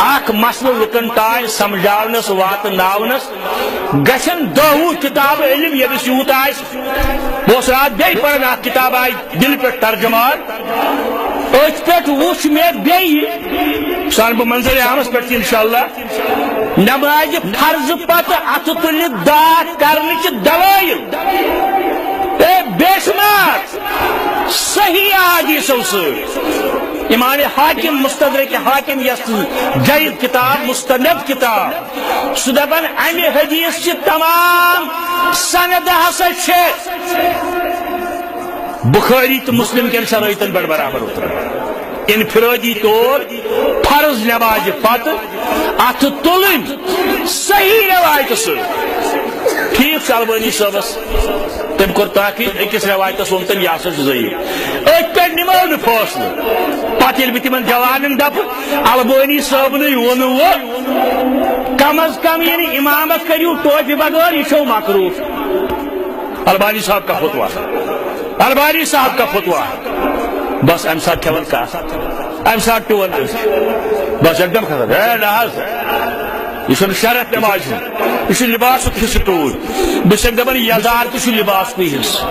اخ مسل لکن تائ سمجھاونس وات ناونس گھن دہ کتاب علم یس یوت بہت رات بی پڑھان اخ کتاب آئی دل پہ ترجمان ات پہ وچ مے بی سان بہ منظر عامس پہ انشاءاللہ نماز فرض پتہ ات تل داغ کرنچ دلائل بے شمار صحیح حدیثو ست امام حاکم مستدرک حاکم یس جید کتاب مستند کتاب سہ دپان امہ حدیث چھ تمام سند ہسا بخاری تو مسلم کن شرائطن پہ برابر اتر انفرادی طور فرض نماز پتہ ات تلن صحیح روایت ٹھیک البانی صاحبس تم کور تاکید اکس روایتس ون تم یہ ضعیف ات پہ نمو نا فاصلہ پتہ یل بہ تمن جوانن دپ البانی صاحبن ون کم از کم یعنی امامت کریو توفہ بغیر یہ چھو مکروہ البانی صاحب کا فتویٰ البانی صاحب کا فتویٰ بس ام سات کھیون کا ام سات ٹون بس ایک دم خطر ہے ناز یہ شرط نماز یہ لباس حصہ ٹور بس دپان یزار تہ لباس پہ حصہ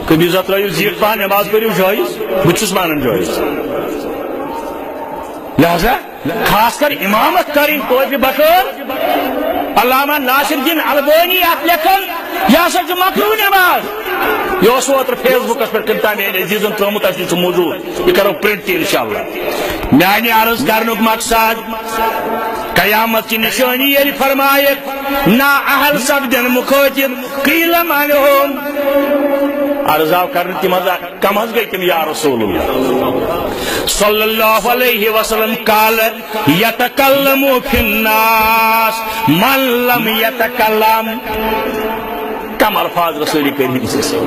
کبھی ترو زیٹ پہن نماز پڑھو جائز بہت مانان جائز لہذا خاص کر امامت کریں توفہ بغیر علامہ ناصر الدین البانی ات لکھان یہ سا مکروہ نماز یہ اوتر فیس بکس پہ کم تام عزیزن ترمت اس موجود یہ کرو پرنٹ انشاءاللہ میانہ عرض کرنک مقصد قیامت کی نشانی یل فرمائے نا اہل سبدن مخاطب قیل منہم عرض آو کرنے تم کم از گئی تم یا رسول اللہ صلی اللہ علیہ وسلم قال یتکلم فی الناس من لم یتکلم کم الفاظ رسول کریم سے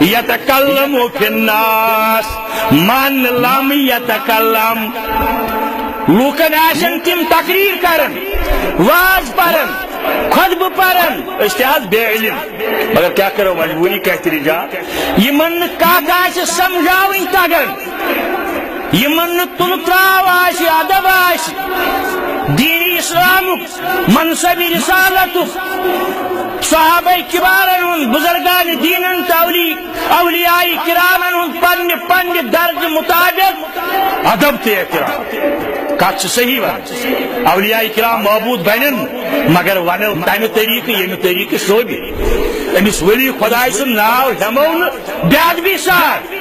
یتکلم فی الناس من لم یتکلم لوکن آشن تم تقریر کرن واز پرن خطبہ پرن اشتہاد بے علم مگر کیا کرو مجبوری کہتی رجا یہ من کاکا سے سمجھاویں تگن یہ من تلتراو آشی ادب آشی دین اسلام منصب رسالت صحابہ کبارن بزرگان دینن اولیاء کرامن پن درج مطابق ادب تے احترام کت صحیح بات اولیاء کرام معبود بنن مگر ونو تمہ طریقہ یمہ طریقہ شوبہ امس ولی خدائے سن ناو ہمو بے ادبی سان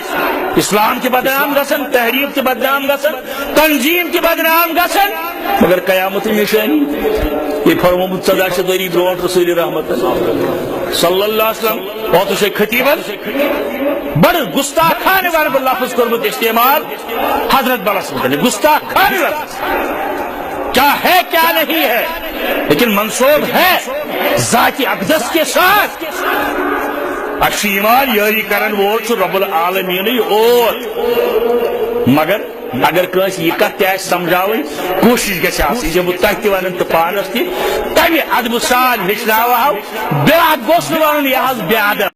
اسلام کے بدنام گسن تحریف کے بدنام گسن تنظیم کے بدنام گسن مگر قیامت نشانی یہ فرمود 14 دری برونٹ رسول رحمت صلی اللہ علیہ وسلم اور تو خطیبن بڑ گستاخانہ ورب لفظ کرمت استعمال حضرت بلس متعلق گستاخانہ لفظ کیا ہے کیا نہیں ہے لیکن منسوب ہے ذات اقدس کے ساتھ اشیمان یاری کرن وول رب العالمین اور مگر اگر کنس یہ کت تہ سمجھاویں کوشش گژھِ آسٕنۍ جب تہ تہ ونن تو پانس تہ تمہ ادب سان ہیچھناوہو بیاکھ گوٚژھ نہٕ ونُن یہ حظ بے ادب